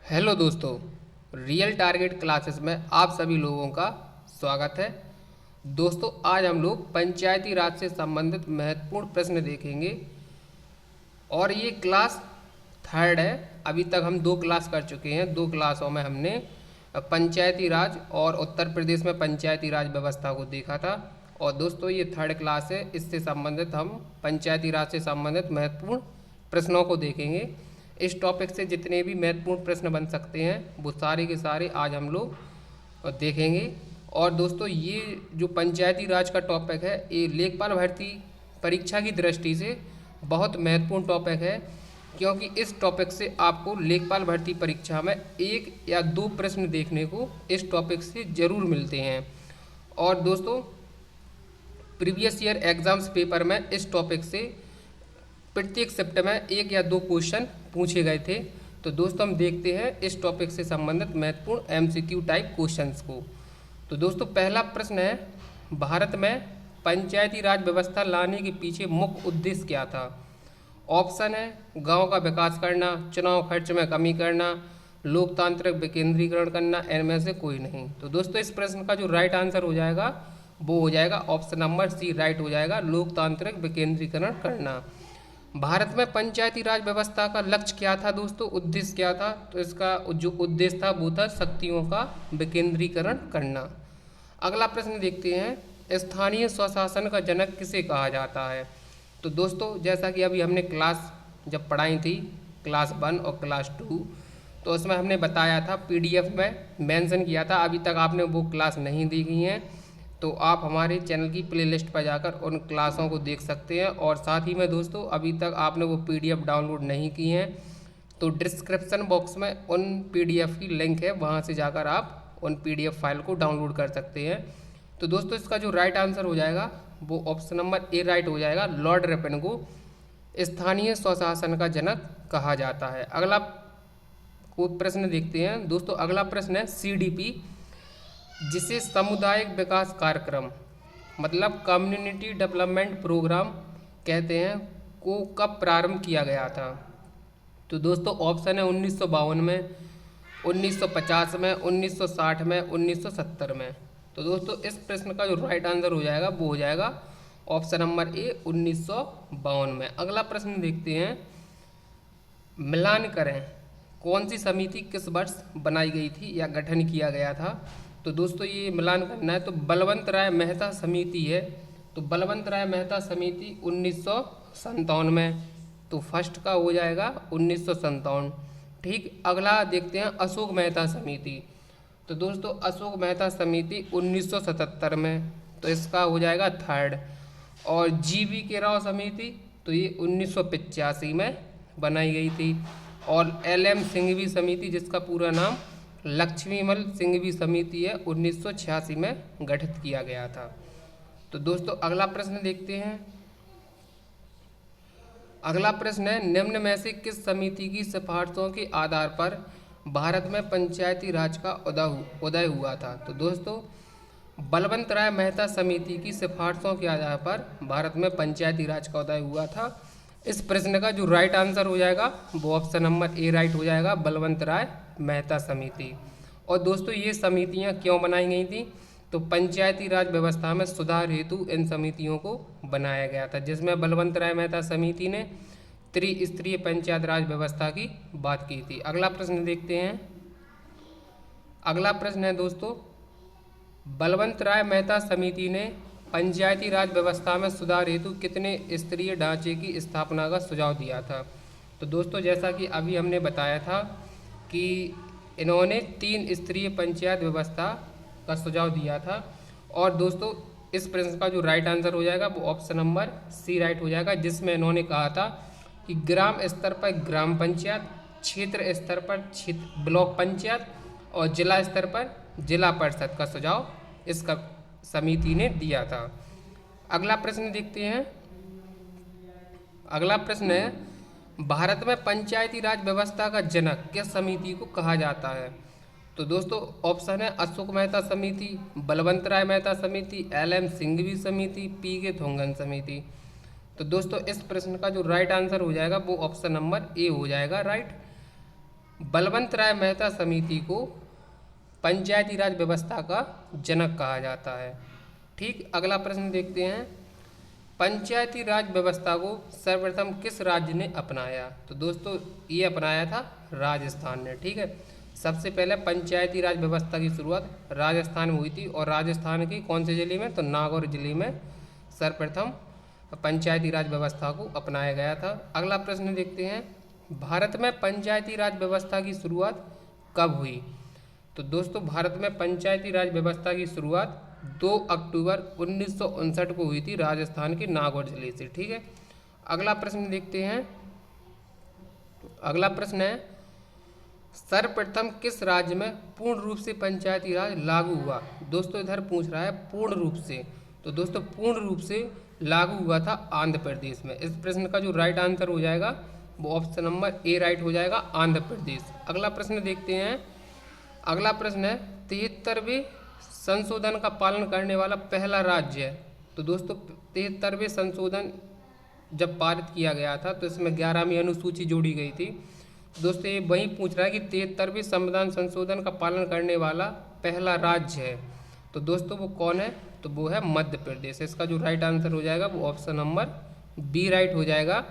Hello दोस्तों, real target classes में आप सभी लोगों का स्वागत है। दोस्तों, आज हम लोग पंचायती राज से संबंधित महत्वपूर्ण प्रश्न देखेंगे और ये क्लास थर्ड है। अभी तक हम दो क्लास कर चुके हैं। दो क्लासों में हमने पंचायती राज और उत्तर प्रदेश में पंचायती राज व्यवस्था को देखा था। और दोस्तों, ये थर्ड क्लास है। इससे संबंधित हम पंचायती राज से संबंधित महत्वपूर्ण प्रश्नों को देखेंगे। इस टॉपिक से जितने भी महत्वपूर्ण प्रश्न बन सकते हैं वो सारे के सारे आज हम लोग देखेंगे। और दोस्तों, ये जो पंचायती राज का टॉपिक है ये लेखपाल भर्ती परीक्षा की दृष्टि से बहुत महत्वपूर्ण टॉपिक है, क्योंकि इस टॉपिक से आपको लेखपाल भर्ती परीक्षा में एक या दो प्रश्न देखने को इस टॉपिक से ज़रूर मिलते हैं। और दोस्तों, प्रीवियस ईयर एग्जाम्स पेपर में इस टॉपिक से प्रत्येक शिफ्ट में एक या दो क्वेश्चन पूछे गए थे। तो दोस्तों, हम देखते हैं इस टॉपिक से संबंधित महत्वपूर्ण एमसीक्यू टाइप क्वेश्चंस को। तो दोस्तों, पहला प्रश्न है, भारत में पंचायती राज व्यवस्था लाने के पीछे मुख्य उद्देश्य क्या था? ऑप्शन है, गांव का विकास करना, चुनाव खर्च में कमी करना, लोकतांत्रिक विकेंद्रीकरण करना, इनमें से कोई नहीं। तो दोस्तों, इस प्रश्न का जो राइट आंसर हो जाएगा वो हो जाएगा ऑप्शन नंबर सी, राइट हो जाएगा, लोकतांत्रिक विकेंद्रीकरण करना। भारत में पंचायती राज व्यवस्था का लक्ष्य क्या था दोस्तों, उद्देश्य क्या था? तो इसका जो उद्देश्य था वो था शक्तियों का विकेंद्रीकरण करना। अगला प्रश्न देखते हैं, स्थानीय स्वशासन का जनक किसे कहा जाता है? तो दोस्तों, जैसा कि अभी हमने क्लास जब पढ़ाई थी, क्लास 1 और क्लास 2, तो उसमें हमने बताया था, पीडीएफ में मेंशन किया था। अभी तक आपने वो क्लास नहीं देखी हैं तो आप हमारे चैनल की प्लेलिस्ट पर जाकर उन क्लासों को देख सकते हैं। और साथ ही में दोस्तों, अभी तक आपने वो पीडीएफ डाउनलोड नहीं की हैं तो डिस्क्रिप्शन बॉक्स में उन पीडीएफ की लिंक है, वहाँ से जाकर आप उन पीडीएफ फाइल को डाउनलोड कर सकते हैं। तो दोस्तों, इसका जो राइट आंसर हो जाएगा वो ऑप्शन नंबर ए राइट हो जाएगा, लॉर्ड रिपन को स्थानीय स्वशासन का जनक कहा जाता है। अगला को प्रश्न देखते हैं दोस्तों। अगला प्रश्न है, सीडीपी जिसे सामुदायिक विकास कार्यक्रम मतलब कम्युनिटी डेवलपमेंट प्रोग्राम कहते हैं, को कब प्रारंभ किया गया था? तो दोस्तों, ऑप्शन है 1952 में, 1950 में, 1960 में, 1970 में। तो दोस्तों, इस प्रश्न का जो राइट आंसर हो जाएगा वो हो जाएगा ऑप्शन नंबर ए, 1952 में। अगला प्रश्न देखते हैं, मिलान करें, कौन सी समिति किस वर्ष बनाई गई थी या गठन किया गया था? तो दोस्तों, ये मिलान करना है तो बलवंत राय मेहता समिति है। तो बलवंत राय मेहता समिति 1957 में, तो फर्स्ट का हो जाएगा 1957। ठीक, अगला देखते हैं, अशोक मेहता समिति। तो दोस्तों, अशोक मेहता समिति 1977 में, तो इसका हो जाएगा थर्ड। और जीवी के राव समिति, तो ये 1985 में बनाई गई थी। और एलएम सिंघवी समिति, जिसका पूरा नाम लक्ष्मीमल सिंघवी समिति है, 1986 में गठित किया गया था। तो दोस्तों, अगला प्रश्न देखते हैं। अगला प्रश्न है, निम्न में से किस समिति की सिफारिशों के आधार पर भारत में पंचायती राज का उदय हुआ था? तो दोस्तों, बलवंत राय मेहता समिति की सिफारिशों के आधार पर भारत में पंचायती राज का उदय हुआ था। इस प्रश्न का जो राइट आंसर हो जाएगा वो ऑप्शन नंबर ए राइट हो जाएगा, बलवंत राय मेहता समिति। और दोस्तों, ये समितियां क्यों बनाई गई थी? तो पंचायती राज व्यवस्था में सुधार हेतु इन समितियों को बनाया गया था, जिसमें बलवंत राय मेहता समिति ने त्रिस्तरीय पंचायत राज व्यवस्था की बात की थी। अगला प्रश्न देखते हैं। अगला प्रश्न है दोस्तों, बलवंत राय मेहता समिति ने पंचायती राज व्यवस्था में सुधार हेतु कितने स्तरीय ढांचे की स्थापना का सुझाव दिया था? तो दोस्तों, जैसा कि अभी हमने बताया था कि इन्होंने 3 स्तरीय पंचायत व्यवस्था का सुझाव दिया था। और दोस्तों, इस प्रश्न का जो राइट आंसर हो जाएगा वो ऑप्शन नंबर सी राइट हो जाएगा, जिसमें इन्होंने कहा था कि ग्राम स्तर पर ग्राम पंचायत, क्षेत्र स्तर पर क्षेत्र ब्लॉक पंचायत और जिला स्तर पर जिला परिषद का सुझाव इसका समिति ने दिया था। अगला प्रश्न देखते हैं। अगला प्रश्न है, भारत में पंचायती राज व्यवस्था का जनक किस समिति को कहा जाता है? तो दोस्तों, ऑप्शन है अशोक मेहता समिति, बलवंत राय मेहता समिति, एलएम सिंघवी समिति, पी के थोंगन समिति। तो दोस्तों, इस प्रश्न का जो राइट आंसर हो जाएगा वो ऑप्शन नंबर ए हो जाएगा, राइट। बलवंत राय मेहता समिति को पंचायती राज व्यवस्था का जनक कहा जाता है। ठीक, अगला प्रश्न देखते हैं। पंचायती राज व्यवस्था को सर्वप्रथम किस राज्य ने अपनाया? तो दोस्तों ये अपनाया था राजस्थान ने। ठीक है, सबसे पहले पंचायती राज व्यवस्था की शुरुआत राजस्थान में हुई थी, और राजस्थान की कौन से जिले में? तो नागौर जिले में सर्वप्रथम पंचायती राज व्यवस्था को अपनाया गया था। अगला प्रश्न देखते हैं, भारत में पंचायती राज व्यवस्था की शुरुआत कब हुई? तो दोस्तों भारत में पंचायती राज व्यवस्था की शुरुआत 2 अक्टूबर 1959 को हुई थी राजस्थान के नागौर जिले से। ठीक है, अगला प्रश्न देखते हैं। अगला प्रश्न है, सर्वप्रथम किस राज्य में पूर्ण रूप से पंचायती राज लागू हुआ? दोस्तों इधर पूछ रहा है पूर्ण रूप से, तो दोस्तों पूर्ण रूप से लागू हुआ था आंध्र प्रदेश में। इस प्रश्न का जो राइट आंसर हो जाएगा वो ऑप्शन नंबर ए राइट हो जाएगा, आंध्र प्रदेश। अगला प्रश्न देखते हैं। अगला प्रश्न है, 73वें संशोधन का पालन करने वाला पहला राज्य है? तो दोस्तों 73वें संशोधन जब पारित किया गया था तो इसमें 11वीं अनुसूची जोड़ी गई थी। दोस्तों ये वही पूछ रहा है कि 73वें संविधान संशोधन का पालन करने वाला पहला राज्य है, तो दोस्तों वो कौन है? तो वो है मध्य प्रदेश। इसका जो राइट आंसर हो जाएगा वो ऑप्शन नंबर बी राइट हो जाएगा।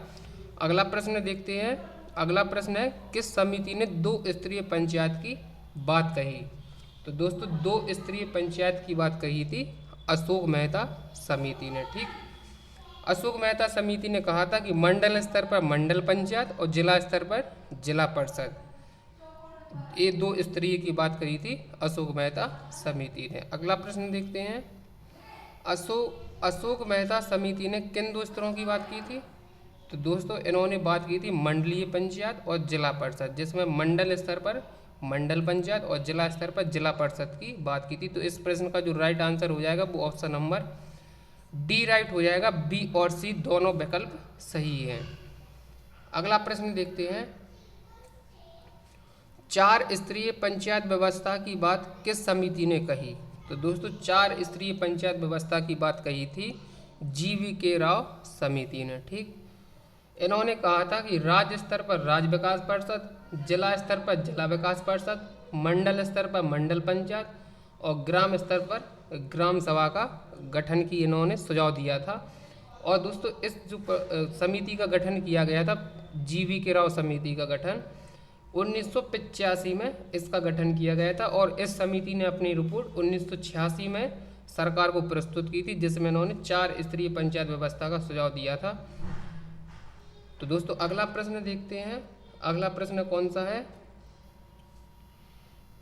अगला प्रश्न देखते हैं। अगला प्रश्न है, किस समिति ने 2 स्तरीय पंचायत की बात कही? तो दोस्तों 2 स्तरीय पंचायत की बात कही थी अशोक मेहता समिति ने। ठीक, अशोक मेहता समिति ने कहा था कि मंडल स्तर पर मंडल पंचायत और जिला स्तर पर जिला परिषद, ये 2 स्तरीय की बात करी थी अशोक मेहता समिति ने। अगला प्रश्न देखते हैं। अशोक मेहता समिति ने किन 2 स्तरों की बात की थी? तो दोस्तों इन्होंने बात की थी मंडलीय पंचायत और जिला परिषद, जिसमें मंडल स्तर पर मंडल पंचायत और जिला स्तर पर जिला परिषद की बात की थी। तो इस प्रश्न का जो राइट आंसर हो जाएगा वो ऑप्शन नंबर डी राइट हो जाएगा। बी और सी दोनों विकल्प सही हैं। अगला प्रश्न देखते हैं। 4 स्तरीय पंचायत व्यवस्था की बात किस समिति ने कही? तो दोस्तों 4 स्तरीय पंचायत व्यवस्था की बात कही थी GV राव समिति ने। ठीक, इन्होंने कहा था कि राज्य स्तर पर राज्य विकास परिषद, जिला स्तर पर जिला विकास परिषद, मंडल स्तर पर मंडल पंचायत और ग्राम स्तर पर ग्राम सभा का गठन की इन्होंने सुझाव दिया था। और दोस्तों इस जो समिति का गठन किया गया था, GV राव समिति का गठन 1985 में इसका गठन किया गया था, और इस समिति ने अपनी रिपोर्ट 1986 में सरकार को प्रस्तुत की थी, जिसमें इन्होंने 4 स्तरीय पंचायत व्यवस्था का सुझाव दिया था। तो दोस्तों अगला प्रश्न देखते हैं। अगला प्रश्न कौन सा है?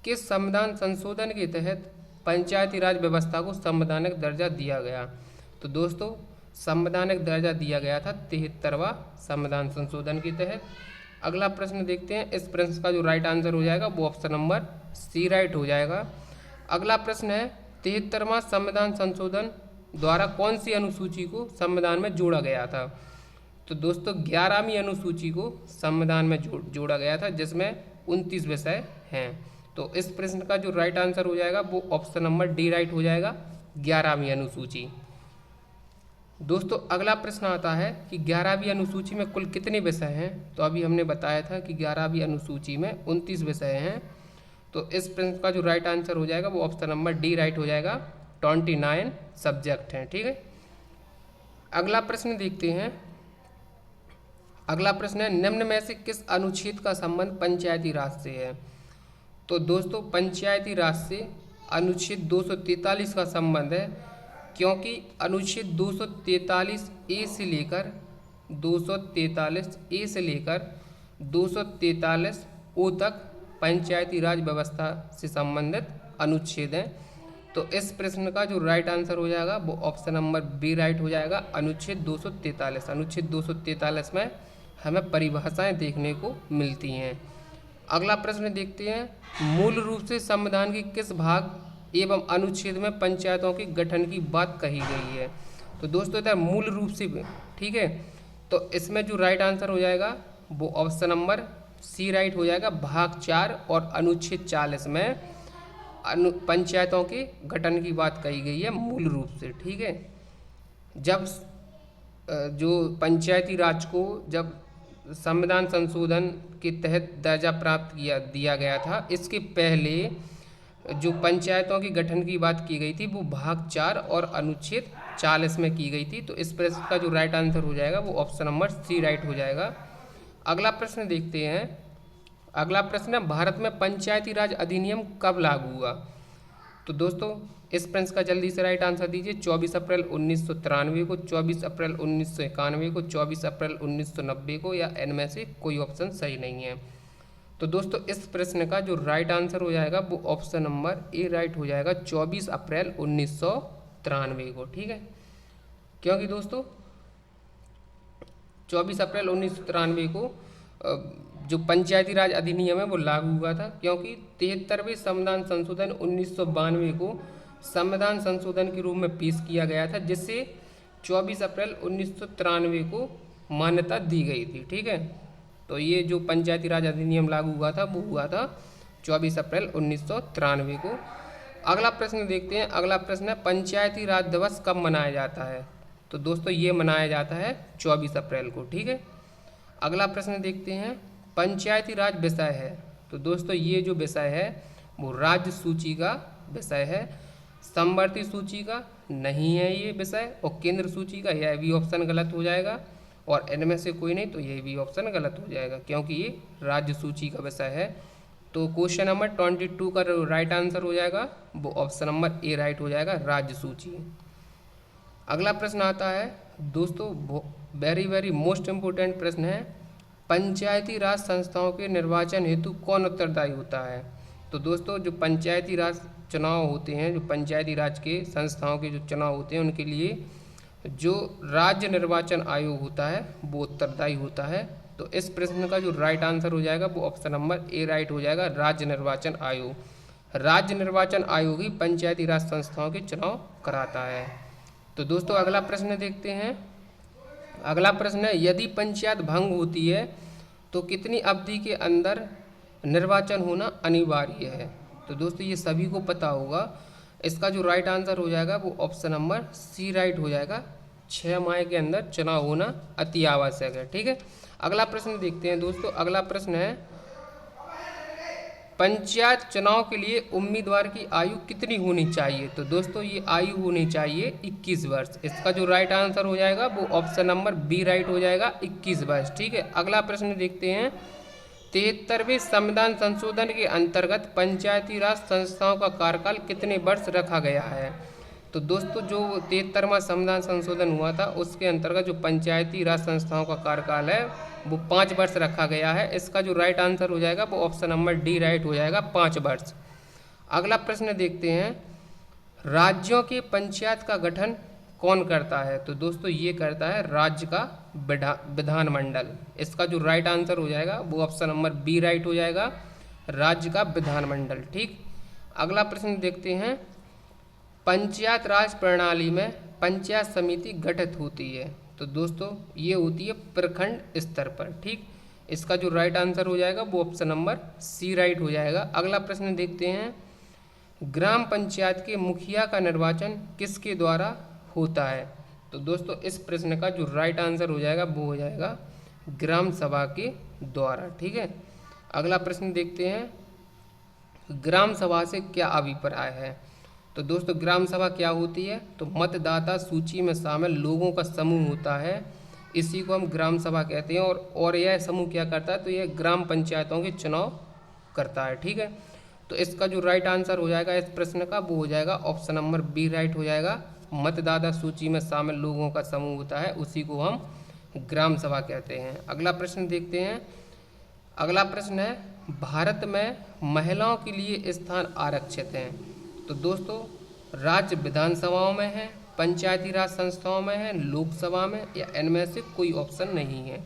किस संविधान संशोधन के तहत पंचायती राज व्यवस्था को संवैधानिक दर्जा दिया गया? तो दोस्तों संवैधानिक दर्जा दिया गया था 73वां संविधान संशोधन के तहत। अगला प्रश्न देखते हैं। इस प्रश्न का जो राइट आंसर हो जाएगा वो ऑप्शन नंबर सी राइट हो जाएगा। अगला प्रश्न है, 73वां संविधान संशोधन द्वारा कौन सी अनुसूची को संविधान में जोड़ा गया था? तो दोस्तों 11वीं अनुसूची को संविधान में जोड़ा गया था, जिसमें 29 विषय हैं। तो इस प्रश्न का जो राइट आंसर हो जाएगा वो ऑप्शन नंबर डी राइट हो जाएगा, 11वीं अनुसूची। दोस्तों अगला प्रश्न आता है कि 11वीं अनुसूची में कुल कितने विषय हैं? तो अभी हमने बताया था कि 11वीं अनुसूची में 29 विषय हैं। तो इस प्रश्न का जो राइट आंसर हो जाएगा वो ऑप्शन नंबर डी राइट हो जाएगा, 29 सब्जेक्ट हैं। ठीक है, अगला प्रश्न देखते हैं। अगला प्रश्न है, निम्न में से किस अनुच्छेद का संबंध पंचायती राज से है? तो दोस्तों पंचायती राज से अनुच्छेद 243 का संबंध है, क्योंकि अनुच्छेद 243 ए से लेकर 243 ए से लेकर 243 ओ तक पंचायती राज व्यवस्था से संबंधित अनुच्छेद हैं। तो इस प्रश्न का जो राइट आंसर हो जाएगा वो ऑप्शन नंबर बी राइट हो जाएगा, अनुच्छेद 243। अनुच्छेद 243 में हमें परिभाषाएं देखने को मिलती हैं। अगला प्रश्न देखते हैं, मूल रूप से संविधान के किस भाग एवं अनुच्छेद में पंचायतों के गठन की बात कही गई है? तो दोस्तों इधर मूल रूप से, ठीक है, तो इसमें जो राइट आंसर हो जाएगा वो ऑप्शन नंबर सी राइट हो जाएगा, भाग 4 और अनुच्छेद 40 में पंचायतों के गठन की बात कही गई है मूल रूप से। ठीक है, जब जो पंचायती राज को जब संविधान संशोधन के तहत दर्जा प्राप्त दिया गया था। इसके पहले जो पंचायतों के गठन की बात की गई थी वो भाग 4 और अनुच्छेद 40 में की गई थी। तो इस प्रश्न का जो राइट आंसर हो जाएगा वो ऑप्शन नंबर सी राइट हो जाएगा। अगला प्रश्न देखते हैं। अगला प्रश्न है, भारत में पंचायती राज अधिनियम कब लागू हुआ? तो दोस्तों इस प्रश्न का जल्दी से राइट आंसर दीजिए। 24 अप्रैल 1993 को, 24 अप्रैल 1991 को, 24 अप्रैल 1990 को, या इनमें से कोई ऑप्शन सही नहीं है। तो दोस्तों इस प्रश्न का जो राइट आंसर हो जाएगा वो ऑप्शन नंबर ए राइट हो जाएगा, 24 अप्रैल 1993 को। ठीक है, क्योंकि दोस्तों 24 अप्रैल 1993 को जो पंचायती राज अधिनियम है वो लागू हुआ था, क्योंकि 73वें संविधान संशोधन 1992 को संविधान संशोधन के रूप में पेश किया गया था, जिससे 24 अप्रैल 1993 को मान्यता दी गई थी। ठीक है, तो ये जो पंचायती राज अधिनियम लागू हुआ था वो हुआ था 24 अप्रैल 1993 को। अगला प्रश्न देखते हैं। अगला प्रश्न है, पंचायती राज दिवस कब मनाया जाता है? तो दोस्तों ये मनाया जाता है 24 अप्रैल को। ठीक है, अगला प्रश्न देखते हैं। पंचायती राज विषय है? तो दोस्तों ये जो विषय है वो राज्य सूची का विषय है, समवर्ती सूची का नहीं है ये विषय, और केंद्र सूची का, यह भी ऑप्शन गलत हो जाएगा, और इनमें से कोई नहीं, तो यह भी ऑप्शन गलत हो जाएगा क्योंकि ये राज्य सूची का विषय है। तो क्वेश्चन नंबर 22 का राइट आंसर हो जाएगा वो ऑप्शन नंबर ए राइट हो जाएगा, राज्य सूची। अगला प्रश्न आता है दोस्तों, वेरी वेरी मोस्ट इम्पोर्टेंट प्रश्न है, पंचायती राज संस्थाओं के निर्वाचन हेतु कौन उत्तरदायी होता है? तो दोस्तों जो पंचायती राज चुनाव होते हैं, जो पंचायती राज के संस्थाओं के जो चुनाव होते हैं, उनके लिए जो राज्य निर्वाचन आयोग होता है वो उत्तरदायी होता है। तो इस प्रश्न का जो राइट आंसर हो जाएगा वो ऑप्शन नंबर ए राइट हो जाएगा, राज्य निर्वाचन आयोग। राज्य निर्वाचन आयोग ही पंचायती राज संस्थाओं के चुनाव कराता है। तो दोस्तों अगला प्रश्न देखते हैं। अगला प्रश्न है, यदि पंचायत भंग होती है तो कितनी अवधि के अंदर निर्वाचन होना अनिवार्य है? तो दोस्तों ये सभी को पता होगा। इसका जो राइट आंसर हो जाएगा वो ऑप्शन नंबर सी राइट हो जाएगा, 6 माह के अंदर चुनाव होना अति आवश्यक है। ठीक है, अगला प्रश्न देखते हैं दोस्तों। अगला प्रश्न है, पंचायत चुनाव के लिए उम्मीदवार की आयु कितनी होनी चाहिए? तो दोस्तों ये आयु होनी चाहिए 21 वर्ष। इसका जो राइट आंसर हो जाएगा वो ऑप्शन नंबर बी राइट हो जाएगा, 21 वर्ष। ठीक है, अगला प्रश्न देखते हैं। 73वें संविधान संशोधन के अंतर्गत पंचायती राज संस्थाओं का कार्यकाल कितने वर्ष रखा गया है? तो दोस्तों जो 73वां संविधान संशोधन हुआ था उसके अंतर्गत जो पंचायती राज संस्थाओं का कार्यकाल है वो 5 वर्ष रखा गया है। इसका जो राइट आंसर हो जाएगा वो ऑप्शन नंबर डी राइट हो जाएगा, 5 वर्ष। अगला प्रश्न देखते हैं, राज्यों के पंचायत का गठन कौन करता है? तो दोस्तों ये करता है राज्य का विधानमंडल। इसका जो राइट आंसर हो जाएगा वो ऑप्शन नंबर बी राइट हो जाएगा, राज्य का विधानमंडल। ठीक, अगला प्रश्न देखते हैं। पंचायत राज प्रणाली में पंचायत समिति गठित होती है? तो दोस्तों ये होती है प्रखंड स्तर पर। ठीक, इसका जो राइट आंसर हो जाएगा वो ऑप्शन नंबर सी राइट हो जाएगा। अगला प्रश्न देखते हैं, ग्राम पंचायत के मुखिया का निर्वाचन किसके द्वारा होता है? तो दोस्तों इस प्रश्न का जो राइट आंसर हो जाएगा वो हो जाएगा ग्राम सभा के द्वारा। ठीक है, अगला प्रश्न देखते हैं, ग्राम सभा से क्या अभिप्राय है? तो दोस्तों ग्राम सभा क्या होती है? तो मतदाता सूची में शामिल लोगों का समूह होता है, इसी को हम ग्राम सभा कहते हैं। और यह समूह क्या करता है? तो यह ग्राम पंचायतों के चुनाव करता है। ठीक है, तो इसका जो राइट आंसर हो जाएगा इस प्रश्न का वो हो जाएगा ऑप्शन नंबर बी राइट हो जाएगा, मतदाता सूची में शामिल लोगों का समूह होता है, उसी को हम ग्राम सभा कहते हैं। अगला प्रश्न देखते हैं। अगला प्रश्न है, भारत में महिलाओं के लिए स्थान आरक्षित हैं? तो दोस्तों राज्य विधानसभाओं में है, पंचायती राज संस्थाओं में है, लोकसभा में, या इनमें से कोई ऑप्शन नहीं है।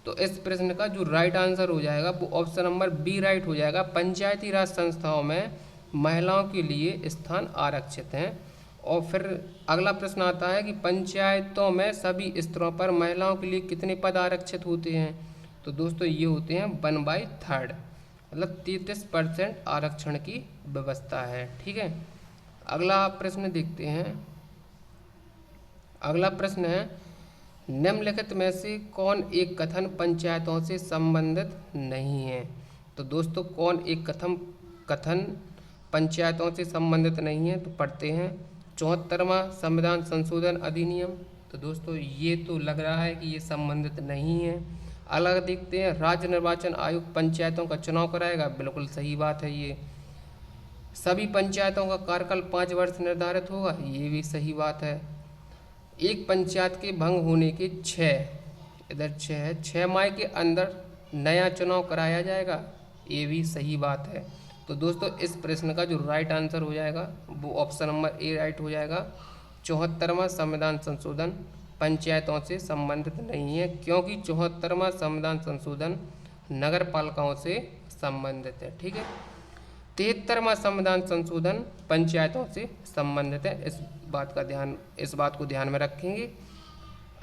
तो इस प्रश्न का जो राइट आंसर हो जाएगा वो ऑप्शन नंबर बी राइट हो जाएगा, पंचायती राज संस्थाओं में महिलाओं के लिए स्थान आरक्षित हैं। और फिर अगला प्रश्न आता है कि पंचायतों में सभी स्तरों पर महिलाओं के लिए कितने पद आरक्षित होते हैं? तो दोस्तों ये होते हैं 1/3, मतलब 33% आरक्षण की व्यवस्था है। ठीक है, अगला प्रश्न देखते हैं। अगला प्रश्न है, निम्नलिखित में से कौन एक कथन पंचायतों से संबंधित नहीं है? तो दोस्तों कौन एक कथन पंचायतों से संबंधित नहीं है? तो पढ़ते हैं 74वां संविधान संशोधन अधिनियम। तो दोस्तों ये तो लग रहा है कि ये संबंधित नहीं है। अलग देखते हैं, राज्य निर्वाचन आयोग पंचायतों का चुनाव कराएगा, बिल्कुल सही बात है ये। सभी पंचायतों का कार्यकाल 5 वर्ष निर्धारित होगा, ये भी सही बात है। एक पंचायत के भंग होने के 6 माह के अंदर नया चुनाव कराया जाएगा, ये भी सही बात है। तो दोस्तों इस प्रश्न का जो राइट आंसर हो जाएगा वो ऑप्शन नंबर ए राइट हो जाएगा। 74वां संविधान संशोधन पंचायतों से संबंधित नहीं है, क्योंकि 74वां संविधान संशोधन नगर पालिकाओं से संबंधित है। ठीक है, 73वां संविधान संशोधन पंचायतों से संबंधित है। इस बात को ध्यान में रखेंगे।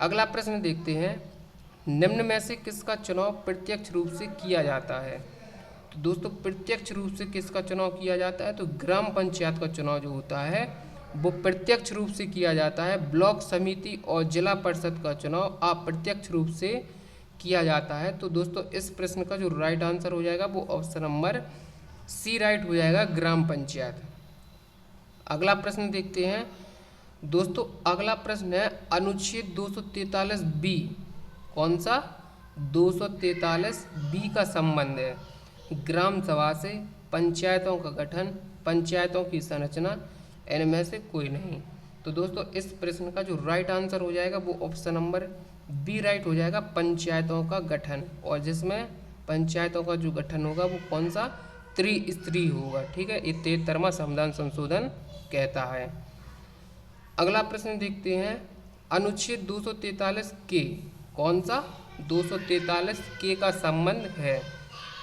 अगला प्रश्न देखते हैं, निम्न में से किसका चुनाव प्रत्यक्ष रूप से किया जाता है? तो दोस्तों प्रत्यक्ष रूप से किसका चुनाव किया जाता है? तो ग्राम पंचायत का चुनाव जो होता है वो प्रत्यक्ष रूप से किया जाता है। ब्लॉक समिति और जिला परिषद का चुनाव अप्रत्यक्ष रूप से किया जाता है। तो दोस्तों इस प्रश्न का जो राइट आंसर हो जाएगा वो ऑप्शन नंबर सी राइट हो जाएगा, ग्राम पंचायत। अगला प्रश्न देखते हैं दोस्तों। अगला प्रश्न है अनुच्छेद 243 बी, कौन सा? 243 बी का संबंध है ग्राम सभा से, पंचायतों का गठन, पंचायतों की संरचना, इनमें से कोई नहीं। तो दोस्तों इस प्रश्न का जो राइट आंसर हो जाएगा वो ऑप्शन नंबर बी राइट हो जाएगा, पंचायतों का गठन। और जिसमें पंचायतों का जो गठन होगा वो कौन सा? त्रिस्तरीय होगा। ठीक है, ये 73वां संविधान संशोधन कहता है। अगला प्रश्न देखते हैं, अनुच्छेद 243 के, कौन सा? 243 के का संबंध है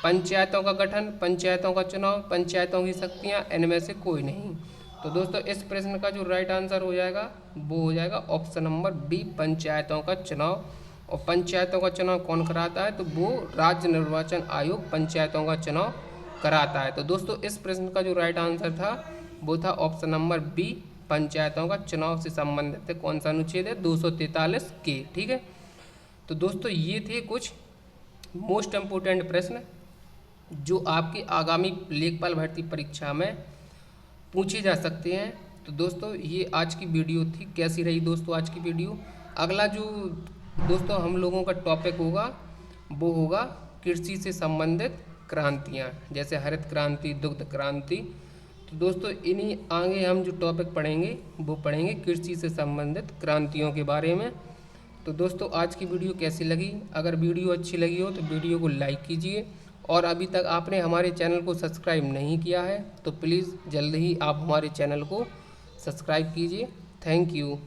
पंचायतों का गठन, पंचायतों का चुनाव, पंचायतों की शक्तियाँ, इनमें से कोई नहीं। तो दोस्तों इस प्रश्न का जो राइट आंसर हो जाएगा वो हो जाएगा ऑप्शन नंबर बी, पंचायतों का चुनाव। और पंचायतों का चुनाव कौन कराता है? तो वो राज्य निर्वाचन आयोग पंचायतों का चुनाव कराता है। तो दोस्तों इस प्रश्न का जो राइट आंसर था वो था ऑप्शन नंबर बी, पंचायतों का चुनाव से संबंधित है। कौन सा अनुच्छेद है? 243 के। ठीक है, तो दोस्तों ये थे कुछ मोस्ट इम्पोर्टेंट प्रश्न जो आपकी आगामी लेखपाल भर्ती परीक्षा में पूछे जा सकते हैं। तो दोस्तों ये आज की वीडियो थी। कैसी रही दोस्तों आज की वीडियो? अगला जो दोस्तों हम लोगों का टॉपिक होगा वो होगा कृषि से संबंधित क्रांतियाँ, जैसे हरित क्रांति, दुग्ध क्रांति। तो दोस्तों इन्हीं आगे हम जो टॉपिक पढ़ेंगे वो पढ़ेंगे कृषि से संबंधित क्रांतियों के बारे में। तो दोस्तों आज की वीडियो कैसी लगी? अगर वीडियो अच्छी लगी हो तो वीडियो को लाइक कीजिए, और अभी तक आपने हमारे चैनल को सब्सक्राइब नहीं किया है तो प्लीज़ जल्द ही आप हमारे चैनल को सब्सक्राइब कीजिए। Thank you.